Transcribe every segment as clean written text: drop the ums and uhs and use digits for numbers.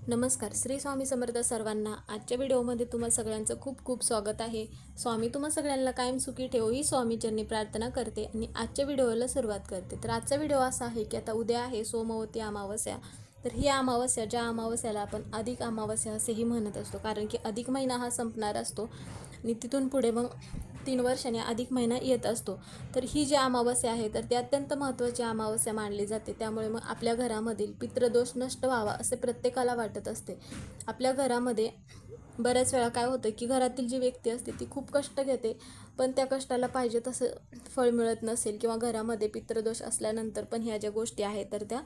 नमस्कार. श्री स्वामी समर्थ सर्वांना. आजच्या व्हिडिओमध्ये तुम्हा सगळ्यांचं खूप खूप स्वागत आहे. स्वामी तुम्हा सगळ्यांना कायम सुखी ठेवो ही स्वामीचरणी प्रार्थना करते आणि आजच्या व्हिडिओला सुरुवात करते. तर आजचा व्हिडिओ असा आहे की आता उद्या आहे सोमवती अमावस्या. तर ही अमावस्या, ज्या अमावस्याला आपण अधिक अमावस्या असेही म्हणत असतो, कारण की अधिक महिना हा संपणार असतो आणि तिथून पुढे मग 3 वर्षांनी अधिक महिना येत असतो. तर ही जी अमावस्या आहे तर ती अत्यंत महत्त्वाची अमावस्या मानली जाते. त्यामुळे मग आपल्या घरामधील पितृदोष नष्ट व्हावा असे प्रत्येकाला वाटत असते. आपल्या घरामध्ये बऱ्याच वेळा काय होतं की घरातील जी व्यक्ती असते ती खूप कष्ट घेते, पण त्या कष्टाला पाहिजे तसं फळ मिळत नसेल किंवा घरामध्ये पितृदोष असल्यानंतर पण ह्या ज्या गोष्टी आहेत तर त्या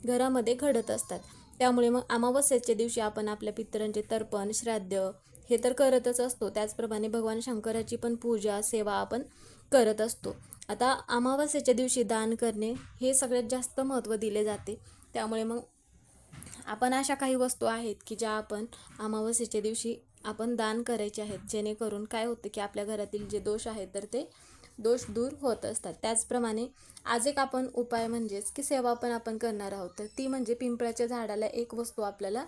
घरामध्ये घडत असतात. त्यामुळे मग अमावस्येच्या दिवशी आपण आपल्या पितरांचे तर्पण, श्राद्ध हे तर करतच असतो. त्याचप्रमाणे भगवान शंकराची पण पूजा, सेवा आपण करत असतो. आता अमावस्येच्या दिवशी दान करणे हे सगळ्यात जास्त महत्त्व दिले जाते. त्यामुळे मग आपण अशा काही वस्तू आहेत की ज्या आपण अमावस्येच्या दिवशी आपण दान करायचे आहेत, जेणेकरून काय होतं की आपल्या घरातील जे दोष आहेत तर ते दोष दूर होत असतात. त्याचप्रमाणे आज एक आपण उपाय म्हणजेच की सेवा पण आपण करणार आहोत. तर ती म्हणजे पिंपळाच्या झाडाला एक वस्तू आपल्याला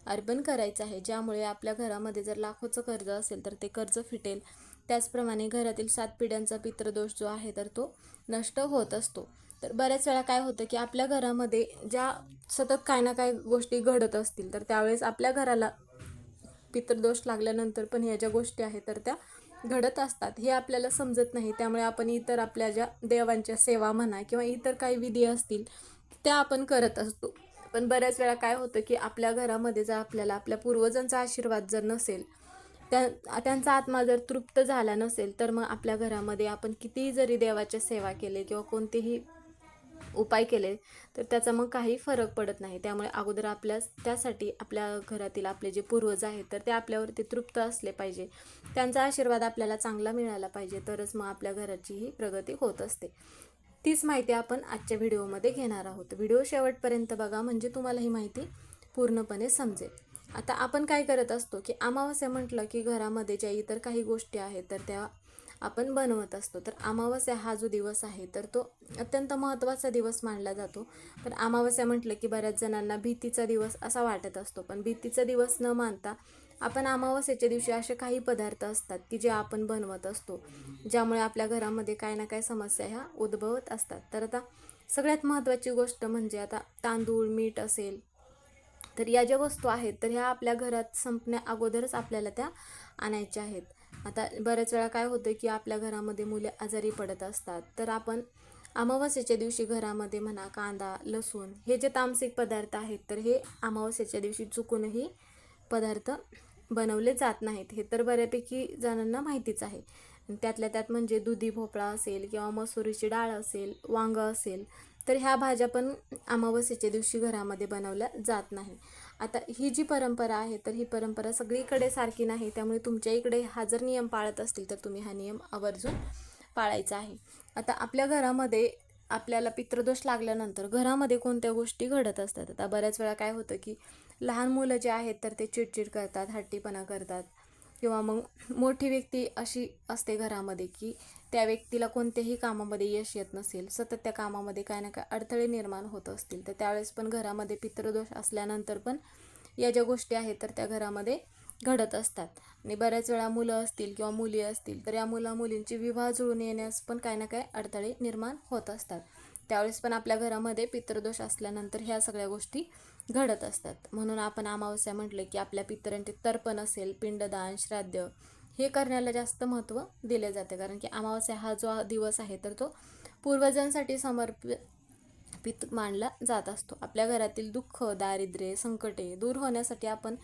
अर्पण करायचं आहे, ज्यामुळे आपल्या घरामध्ये जर लाखोचं कर्ज असेल तर ते कर्ज फिटेल. त्याचप्रमाणे घरातील 7 पिढ्यांचा पितृदोष जो आहे तर तो नष्ट होत असतो. तर बऱ्याच वेळा काय होतं की आपल्या घरामध्ये ज्या सतत काही ना काही गोष्टी घडत असतील तर त्यावेळेस आपल्या घराला पितृदोष लागल्यानंतर पण ह्या ज्या गोष्टी आहेत तर त्या घडत असतात, हे आपल्याला समजत नाही. त्यामुळे आपण इतर आपल्या ज्या देवांच्या सेवा म्हणा किंवा इतर काही विधी असतील त्या आपण करत असतो. पण बऱ्याच वेळा काय होतं की आपल्या घरामध्ये जर आपल्याला आपल्या पूर्वजांचा आशीर्वाद जर नसेल, त्यांचा आत्मा जर तृप्त झाला नसेल, तर मग आपल्या घरामध्ये आपण कितीही जरी देवाच्या सेवा केले किंवा कोणतेही उपाय केले तर त्याचा मग काही फरक पडत नाही. त्यामुळे अगोदर त्यासाठी आपल्या घरातील आपले जे पूर्वज आहेत तर ते आपल्यावरती तृप्त असले पाहिजे, त्यांचा आशीर्वाद आपल्याला चांगला मिळाला पाहिजे, तरच मग आपल्या घराचीही प्रगती होत असते. तीच माहिती आपण आजच्या व्हिडिओमध्ये घेणार आहोत. व्हिडिओ शेवटपर्यंत बघा, म्हणजे तुम्हाला ही माहिती पूर्णपणे समजेल. आता आपण काय करत असतो की अमावस्या म्हटलं की घरामध्ये ज्या इतर काही गोष्टी आहेत तर त्या आपण बनवत असतो. तर अमावस्या हा जो दिवस आहे तर तो अत्यंत महत्त्वाचा दिवस मानला जातो. पण अमावस्या म्हटलं की बऱ्याच जणांना भीतीचा दिवस असा वाटत असतो, पण भीतीचा दिवस न मानता आपण अमावस्येच्या दिवशी असे काही पदार्थ असतात की जे आपण बनवत असतो, ज्यामुळे आपल्या घरामध्ये काही ना काही समस्या ह्या उद्भवत असतात. तर आता सगळ्यात महत्त्वाची गोष्ट म्हणजे आता तांदूळ, मीठ असेल, तर या ज्या वस्तू आहेत तर ह्या आपल्या घरात संपण्या अगोदरच आपल्याला त्या आणायच्या आहेत. आता बऱ्याच वेळा काय होतं की आपल्या घरामध्ये मुले आजारी पडत असतात, तर आपण अमावस्येच्या दिवशी घरामध्ये म्हणा कांदा, लसूण हे जे तामसिक पदार्थ आहेत तर हे अमावस्येच्या दिवशी चुकूनही पदार्थ बनवले जात नाहीत, हे तर बऱ्यापैकी जणांना माहितीच आहे. त्यातल्या त्यात म्हणजे दुधी भोपळा असेल किंवा मसुरीची डाळ असेल, वांगं असेल, तर ह्या भाज्या पण अमावस्येच्या दिवशी घरामध्ये बनवल्या जात नाही. आता ही जी परंपरा आहे तर ही परंपरा सगळीकडे सारखी नाही. त्यामुळे तुमच्या इकडे हा जर नियम पाळत असतील तर तुम्ही हा नियम आवर्जून पाळायचा आहे. आता आपल्या घरामध्ये आपल्याला पितृदोष लागल्यानंतर घरामध्ये कोणत्या गोष्टी घडत असतात. आता बऱ्याच वेळा काय होतं की लहान मुलं जे आहेत तर ते चिडचिड करतात, हट्टीपणा करतात, किंवा मग मोठी व्यक्ती अशी असते घरामध्ये की त्या व्यक्तीला कोणत्याही कामामध्ये यश येत नसेल, सतत त्या कामामध्ये काय ना काय अडथळे निर्माण होत असतील, तर त्यावेळेस पण घरामध्ये पितृदोष असल्यानंतर पण या ज्या गोष्टी आहेत तर त्या घरामध्ये घडत असतात. आणि बऱ्याच वेळा मुलं असतील किंवा मुली असतील तर या मुलींची विवाह जुळून येण्यास पण काही ना काही अडथळे निर्माण होत असतात. त्यावेळेस पण आपल्या घरामध्ये पितृदोष असल्यानंतर ह्या सगळ्या गोष्टी घडत असतात. म्हणून आपण अमावस्या म्हटलं की आपल्या पितरांचे तर्पण असेल, पिंडदान, श्राद्ध हे करण्याला जास्त महत्त्व दिले जाते. कारण की अमावस्या हा जो दिवस आहे तर तो पूर्वजांसाठी समर्पित मानला जात असतो. आपल्या घरातील दुःख, दारिद्र्य, संकटे दूर होण्यासाठी आपण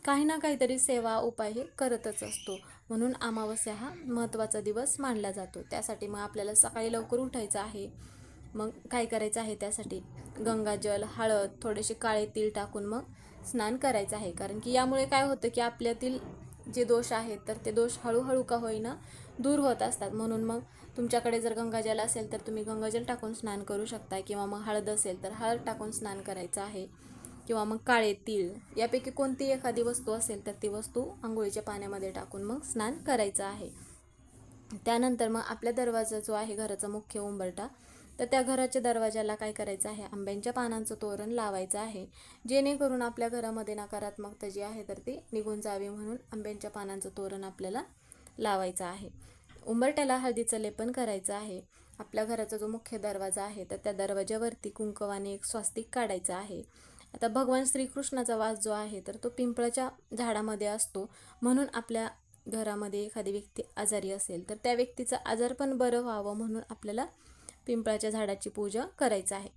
काही ना काहीतरी सेवा, उपाय हे करतच असतो. म्हणून अमावस्या हा महत्त्वाचा दिवस मानला जातो. त्यासाठी मग आपल्याला सकाळी लवकर उठायचं आहे. मग काय करायचं आहे, त्यासाठी गंगाजल, हळद, थोडेसे काळे तीळ टाकून मग स्नान करायचं आहे. कारण की यामुळे काय होतं की आपल्यातील जे दोष आहेत तर ते दोष हळूहळू का होईना दूर होत असतात. म्हणून मग तुमच्याकडे जर गंगाजल असेल तर तुम्ही गंगाजल टाकून स्नान करू शकता, किंवा मग हळद असेल तर हळद टाकून स्नान करायचं आहे, किंवा मग काळे तीळ यापैकी कोणतीही एखादी वस्तू असेल तर ती वस्तू आंघोळीच्या पाण्यामध्ये टाकून मग स्नान करायचं आहे. त्यानंतर मग आपल्या दरवाजा जो आहे घराचा मुख्य उंबरठा, तर त्या घराच्या दरवाजाला काय करायचं आहे, आंब्यांच्या पानांचं तोरण लावायचं आहे, जेणेकरून आपल्या घरामध्ये नकारात्मकता जी आहे तर ती निघून जावी म्हणून आंब्यांच्या पानांचं तोरण आपल्याला लावायचं आहे. उंबरठ्याला हळदीचं लेपन करायचं आहे. आपल्या घराचा जो मुख्य दरवाजा आहे तर त्या दरवाजावरती कुंकवाने एक स्वास्तिक काढायचं आहे. आता भगवान श्रीकृष्णाचा वास जो आहे तर तो पिंपळाच्या झाडामध्ये असतो, म्हणून आपल्या घरामध्ये एखादी व्यक्ती आजारी असेल तर त्या व्यक्तीचं आजारपण बरं व्हावं म्हणून आपल्याला पिंपळाच्या झाडाची पूजा करायचं आहे.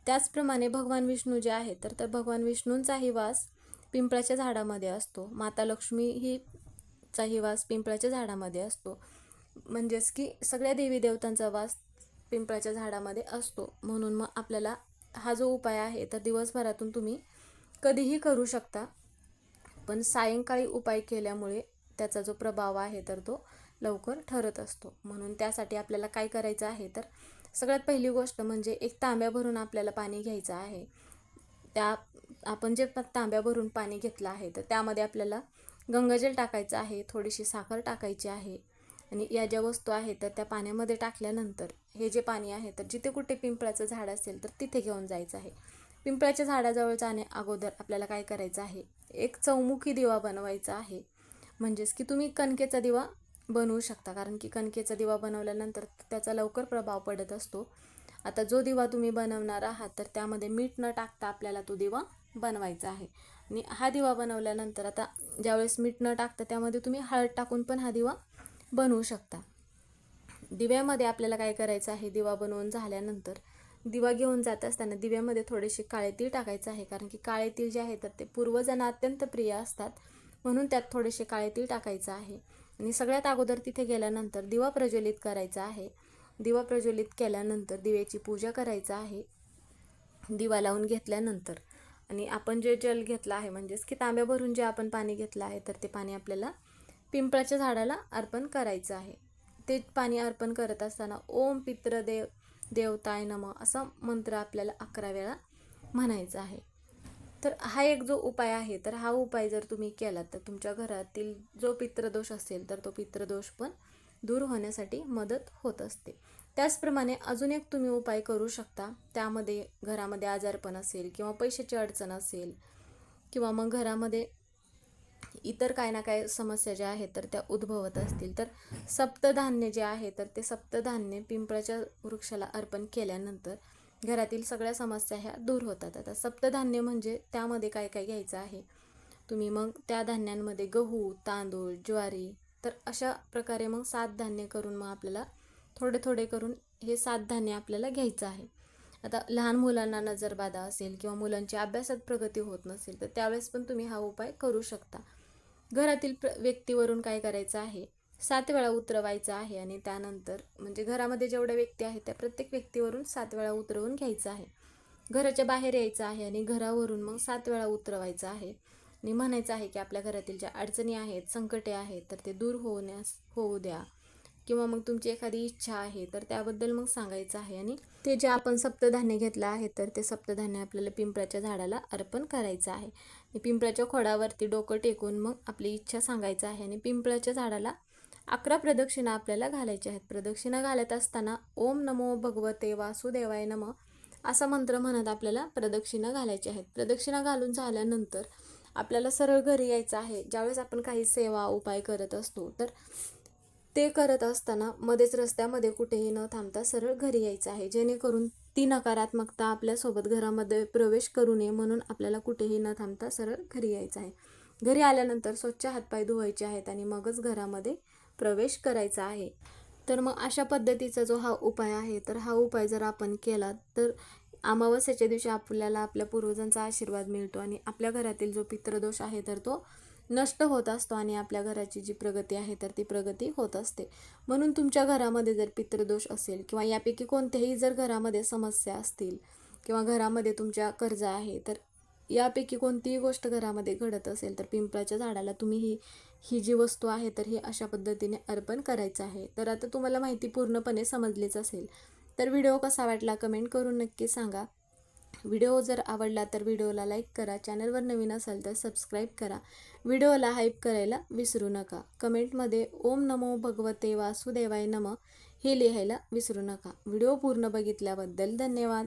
त्याचप्रमाणे भगवान विष्णू जे आहे तर भगवान विष्णूंचाही वास पिंपळाच्या झाडामध्ये असतो. माता लक्ष्मी ही चाही वास पिंपळाच्या झाडामध्ये असतो. म्हणजेच की सगळ्या देवी देवतांचा वास पिंपळाच्या झाडामध्ये असतो. म्हणून मग आपल्याला हा जो उपाय आहे तर दिवसभरातून तुम्ही कधीही करू शकता, पण सायंकाळी उपाय केल्यामुळे त्याचा जो प्रभाव आहे तर तो लवकर ठरत असतो. म्हणून त्यासाठी आपल्याला काय करायचं आहे तर सगळ्यात पहिली गोष्ट म्हणजे एक तांब्या भरून आपल्याला पाणी घ्यायचं आहे. त्या आपण जे तांब्या भरून पाणी घेतलं आहे तर त्यामध्ये आपल्याला गंगाजल टाकायचं आहे, थोडीशी साखर टाकायची आहे आणि या ज्या वस्तू आहेत तर त्या पाण्यामध्ये टाकल्यानंतर हे जे पाणी आहे तर जिथे कुठे पिंपळाचं झाड असेल तर तिथे घेऊन जायचं आहे. पिंपळाच्या झाडाजवळ जाण्या अगोदर आपल्याला काय करायचं आहे, एक चौमुखी दिवा बनवायचा आहे. म्हणजेच की तुम्ही कणकेचा दिवा बनवू शकता, कारण की कणकेचा दिवा बनवल्यानंतर त्याचा लवकर प्रभाव पडत असतो. आता जो दिवा तुम्ही बनवणार आहात तर त्यामध्ये मीठ न टाकता आपल्याला तो दिवा बनवायचा आहे. आणि हा दिवा बनवल्यानंतर आता ज्यावेळेस मीठ न टाकता त्यामध्ये तुम्ही हळद टाकून पण हा दिवा बनवू शकता. दिव्यामध्ये आपल्याला काय करायचं आहे, दिवा बनवून झाल्यानंतर दिवा घेऊन जात असताना दिव्यामध्ये थोडेसे काळे तीळ टाकायचं आहे, कारण की काळे तीळ जे आहे तर ते पूर्वजांना अत्यंत प्रिय असतात, म्हणून त्यात थोडेसे काळे तीळ टाकायचं आहे. आणि सगळ्यात अगोदर तिथे गेल्यानंतर दिवा प्रज्वलित करायचा आहे. दिवा प्रज्वलित केल्यानंतर दिव्याची पूजा करायचं आहे. दिवा लावून घेतल्यानंतर आणि आपण जे जल घेतलं आहे म्हणजेच की तांब्या भरून जे आपण पाणी घेतलं आहे तर ते पाणी आपल्याला पिंपळाच्या झाडाला अर्पण करायचं आहे. ते पाणी अर्पण करत असताना ओम पितृदेव देवताय नमः असा मंत्र आपल्याला 11 वेळा म्हणायचा आहे. तर हा एक जो उपाय आहे तर हा उपाय जर तुम्ही केला तर तुमच्या घरातील जो पितृदोष असेल तर तो पितृदोष पण दूर होण्यासाठी मदत होत असते. त्याचप्रमाणे अजून एक तुम्ही उपाय करू शकता. त्यामध्ये घरामध्ये आजारपण असेल किंवा पैशाची अडचण असेल किंवा मग घरामध्ये इतर काय ना काय समस्या ज्या आहेत तर त्या उद्भवत असतील तर सप्तधान्य जे आहे तर ते सप्तधान्य पिंपळाच्या वृक्षाला अर्पण केल्यानंतर घरातील सगळ्या समस्या ह्या दूर होतात. आता सप्तधान्य म्हणजे त्यामध्ये काय काय घ्यायचं आहे तुम्ही, मग त्या धान्यांमध्ये गहू, तांदूळ, ज्वारी, तर अशा प्रकारे मग 7 धान्य करून मग आपल्याला थोडे थोडे करून हे 7 धान्य आपल्याला घ्यायचं आहे. आता लहान मुलांना नजरबाधा असेल किंवा मुलांची अभ्यासात प्रगती होत नसेल तर त्यावेळेस पण तुम्ही हा उपाय करू शकता. घरातील व्यक्तीवरून काय करायचं आहे, 7 वेळा उतरवायचं आहे आणि त्यानंतर म्हणजे घरामध्ये जेवढ्या व्यक्ती आहेत त्या प्रत्येक व्यक्तीवरून 7 वेळा उतरवून घ्यायचं आहे. घराच्या बाहेर यायचं आहे आणि घरावरून मग 7 वेळा उतरवायचं आहे आणि म्हणायचं आहे की आपल्या घरातील ज्या अडचणी आहेत, संकटे आहेत तर ते दूर होऊ द्या, किंवा मग तुमची एखादी इच्छा आहे तर त्याबद्दल मग सांगायचं आहे. आणि ते जे आपण सप्तधान्य घेतलं आहे तर ते सप्तधान्य आपल्याला पिंपळाच्या झाडाला अर्पण करायचं आहे. पिंपळाच्या खोडावरती डोकं टेकून मग आपली इच्छा सांगायचं आहे आणि पिंपळाच्या झाडाला 11 प्रदक्षिणा आपल्याला घालायच्या आहेत. प्रदक्षिणा घालत असताना ओम नमो भगवते वासुदेवाय नमः असा मंत्र म्हणत आपल्याला प्रदक्षिणा घालायच्या आहेत. प्रदक्षिणा घालून झाल्यानंतर आपल्याला सरळ घरी यायचं आहे. ज्यावेळेस आपण काही सेवा उपाय करत असतो तर ते करत असताना मध्येच रस्त्यामध्ये कुठेही न थांबता सरळ घरी यायचं आहे, जेणेकरून ती नकारात्मकता आपल्यासोबत घरामध्ये प्रवेश करू नये म्हणून आपल्याला कुठेही न थांबता सरळ घरी यायचं आहे. घरी आल्यानंतर स्वच्छ हातपाय धुवायचे आहेत आणि मगच घरामध्ये प्रवेश करायचा आहे. तर मग अशा पद्धतीचा जो हा उपाय आहे तर हा उपाय जर आपण केला तर अमावस्येच्या दिवशी आपल्याला आपल्या पूर्वजांचा आशीर्वाद मिळतो आणि आपल्या घरातील जो पितृदोष आहे तर तो नष्ट होत असतो आणि आपल्या घराची जी प्रगती आहे तर ती प्रगती होत असते. म्हणून तुमच्या घरामध्ये जर पितृदोष असेल किंवा यापैकी कोणत्याही जर घरामध्ये समस्या असतील किंवा घरामध्ये तुमच्या कर्ज आहे तर यापैकी कोणतीही गोष्ट घरामध्ये घडत असेल तर पिंपळाच्या झाडाला तुम्ही ही जी वस्तू आहे तर ही अशा पद्धतीने अर्पण करायचं आहे. तर आता तुम्हाला माहिती पूर्णपणे समजलीच असेल. तर व्हिडिओ कसा वाटला कमेंट करून नक्की सांगा. व्हिडिओ जर आवडला तर व्हिडिओला लाईक करा, चॅनलवर नवीन असाल तर सबस्क्राईब करा, व्हिडिओला हाईप करायला विसरू नका. कमेंटमध्ये ओम नमो भगवते वासुदेवाय नमः हे लिहायला विसरू नका. व्हिडिओ पूर्ण बघितल्याबद्दल धन्यवाद.